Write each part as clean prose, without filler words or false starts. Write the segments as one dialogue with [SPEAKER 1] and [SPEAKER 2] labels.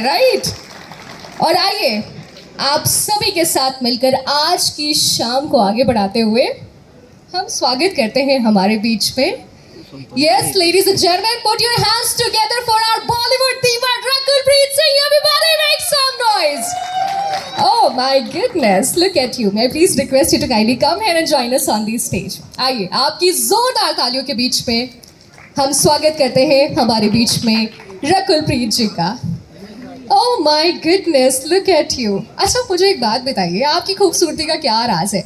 [SPEAKER 1] है, राइट? और आइए आप सभी के साथ मिलकर आज की शाम को आगे बढ़ाते हुए हम स्वागत करते हैं हमारे बीच में. Yes, ladies and gentlemen, put your hands together for our Bollywood diva Rakulpreet Singh. Everybody make some noise. Oh my goodness, look at you. May I please request you to kindly come here and join us on the stage. आइए आपकी जोरदार तालियों के बीच में हम स्वागत करते हैं हमारे बीच में रकुलप्रीत जी का. Oh my goodness, look at you. अच्छा मुझे एक बात बताइए, आपकी खूबसूरती का क्या राज है?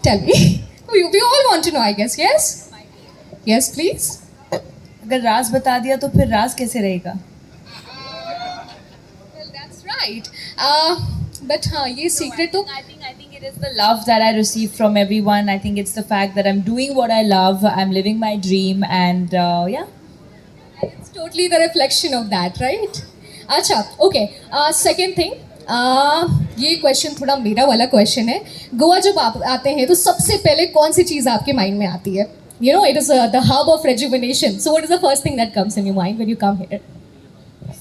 [SPEAKER 1] Tell me. We all want to know, I guess. Yes? Yes, please.
[SPEAKER 2] अगर राज बता दिया तो फिर राज कैसे रहेगा?
[SPEAKER 1] Well, that's right. But हाँ, ये secret तो
[SPEAKER 2] I think it is the love that I receive from everyone. I think it's the fact that I'm doing what I love. I'm living my dream, and yeah.
[SPEAKER 1] it's totally the reflection of that, right? अच्छा, okay. Second thing. ये question थोड़ा मेरा वाला question है. गोवा जब आप आते हैं तो सबसे पहले कौन सी चीज़ आपके माइंड में आती है? You know, it is the hub of rejuvenation. So what is the first thing that comes in your mind when you come here?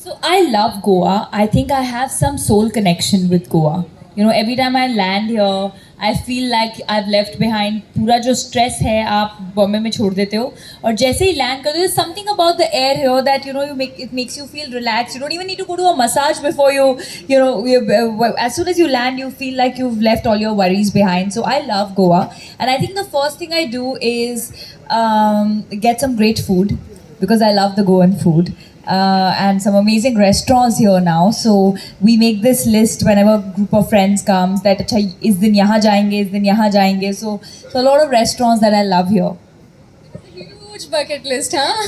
[SPEAKER 2] So I love Goa. I think I have some soul connection with Goa. You know, every time I land here, I feel like I've left behind पूरा जो stress है आप बॉम्बे में छोड़ देते हो और जैसे ही land करते हो, there's something about the air here that it makes you feel relaxed. You don't even need to go to a massage before as soon as you land, you feel like you've left all your worries behind. So I love Goa, and I think the first thing I do is get some great food because I love the Goan food. And some amazing restaurants here now. So we make this list whenever a group of friends comes that अच्छा इस दिन यहाँ जाएंगे, इस दिन यहाँ जाएंगे. So a lot of restaurants that I love here.
[SPEAKER 1] Huge bucket list, हाँ?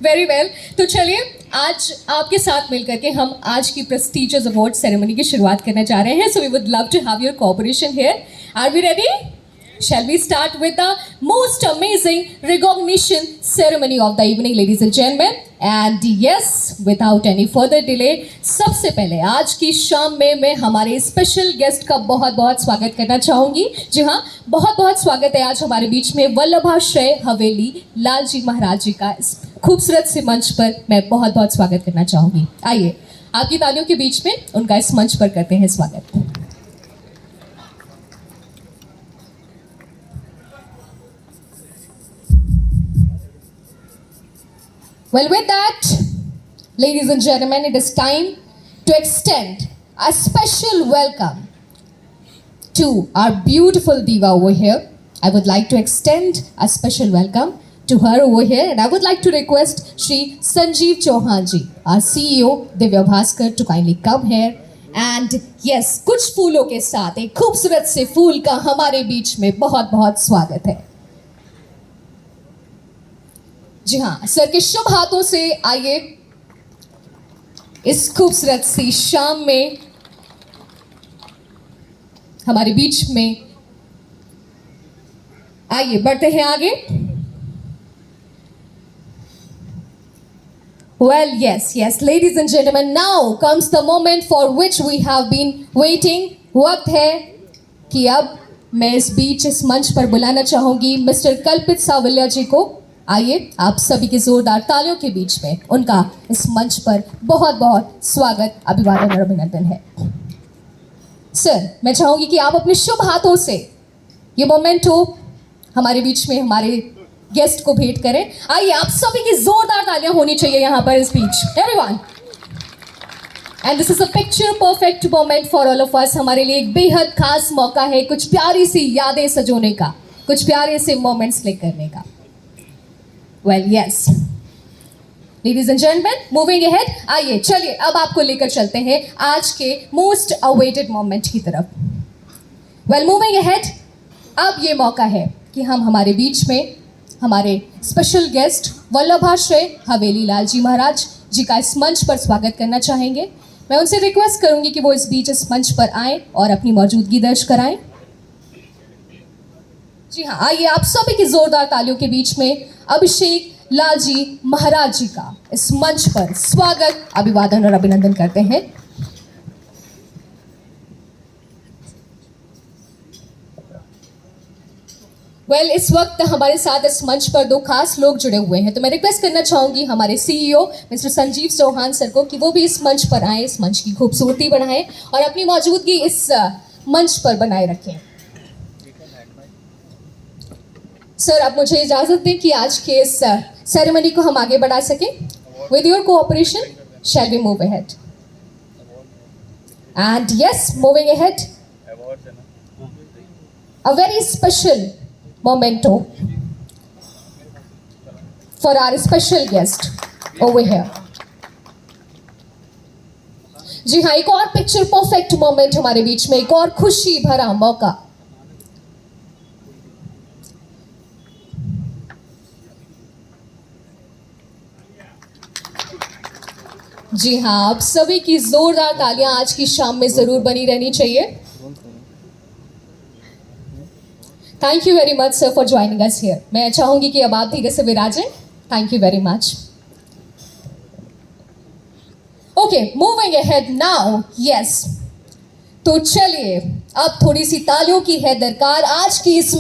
[SPEAKER 1] Very well. तो चलिए आज आपके साथ मिलकर के हम आज की prestigious award ceremony की शुरुआत करने जा रहे हैं. So we would love to have your cooperation here. Are we ready? Shall we start with the most amazing recognition ceremony of the evening, ladies and gentlemen? And yes, without any further delay, सबसे पहले आज की शाम में मैं हमारे special guest का बहुत बहुत स्वागत करना चाहूँगी. जी हाँ, बहुत बहुत स्वागत है आज हमारे बीच में वल्लभाश्रय हवेली लालजी महाराज जी का इस खूबसूरत से मंच पर मैं बहुत बहुत स्वागत करना चाहूँगी. आइए आपकी तालियों के बीच में उनका इस मंच पर करते हैं स्वागत. Well, with that, ladies and gentlemen, it is time to extend a special welcome to our beautiful diva over here. I would like to extend a special welcome to her over here, and I would like to request Shri Sanjeev Chauhan ji, our CEO, Divya Bhaskar, to kindly come here. And yes, कुछ फूलों के साथ एक खूबसूरत से फूल का हमारे बीच में बहुत बहुत स्वागत है. जी हाँ, सर के शुभ हाथों से आइए इस खूबसूरत सी शाम में हमारे बीच में आइए बढ़ते हैं आगे. Well, yes, ladies and gentlemen, now comes the moment for which we have been waiting. वक्त है कि अब मैं इस बीच इस मंच पर बुलाना चाहूंगी मिस्टर कल्पित सावलिया जी को. आइए आप सभी के जोरदार तालियों के बीच में उनका इस मंच पर बहुत बहुत स्वागत, अभिवादन और अभिनंदन है. सर, मैं चाहूंगी कि आप अपने शुभ हाथों से ये मोमेंटो हमारे बीच में हमारे गेस्ट को भेंट करें. आइए आप सभी की जोरदार तालियां होनी चाहिए यहाँ पर इस बीच. Everyone, and this is a picture perfect moment for all of us. हमारे लिए एक बेहद खास मौका है कुछ प्यारी सी यादें सजोने का, कुछ प्यारे से मोमेंट्स क्लिक करने का. Well, yes. Ladies and gentlemen, moving ahead, आइए चलिए अब आपको लेकर चलते हैं आज के most awaited moment की तरफ. Well, moving ahead, अब ये मौका है कि हम हमारे बीच में हमारे स्पेशल गेस्ट वल्लभाश्रय हवेली लालजी महाराज जी का इस मंच पर स्वागत करना चाहेंगे. मैं उनसे रिक्वेस्ट करूंगी कि वो इस बीच इस मंच पर आएं और अपनी मौजूदगी दर्ज कराएं. जी हाँ, आइए आप सभी की जोरदार तालियों के बीच में अभिषेक लालजी महाराज जी का इस मंच पर स्वागत, अभिवादन और अभिनंदन करते हैं. वेल इस वक्त हमारे साथ इस मंच पर दो खास लोग जुड़े हुए हैं, तो मैं रिक्वेस्ट करना चाहूँगी हमारे CEO mister Sanjeev Chauhan sir को कि वो भी इस मंच पर आएँ, इस मंच की खूबसूरती बढ़ाएं और अपनी मौजूदगी इस मंच पर बनाए रखें। सर आप मुझे इजाज़त दें कि आज के इस सेरेमनी को हम आगे बढ़ा सकें। With your cooperation shall we move ahead. And yes, moving ahead, a very special memento for our special guest over here. जी हाँ, एक और पिक्चर परफेक्ट मोमेंट हमारे बीच में, एक और खुशी भरा मौका। जी हाँ, आप सभी की जोरदार तालियां आज की शाम में जरूर बनी रहनी चाहिए। Thank you very much sir for joining us here. मैं चाहूंगी कि अब आप धीरे से विराजें। Thank you very much. Okay, moving ahead now. Yes, तो चलिए अब थोड़ी सी तालियों की है दरकार आज की इस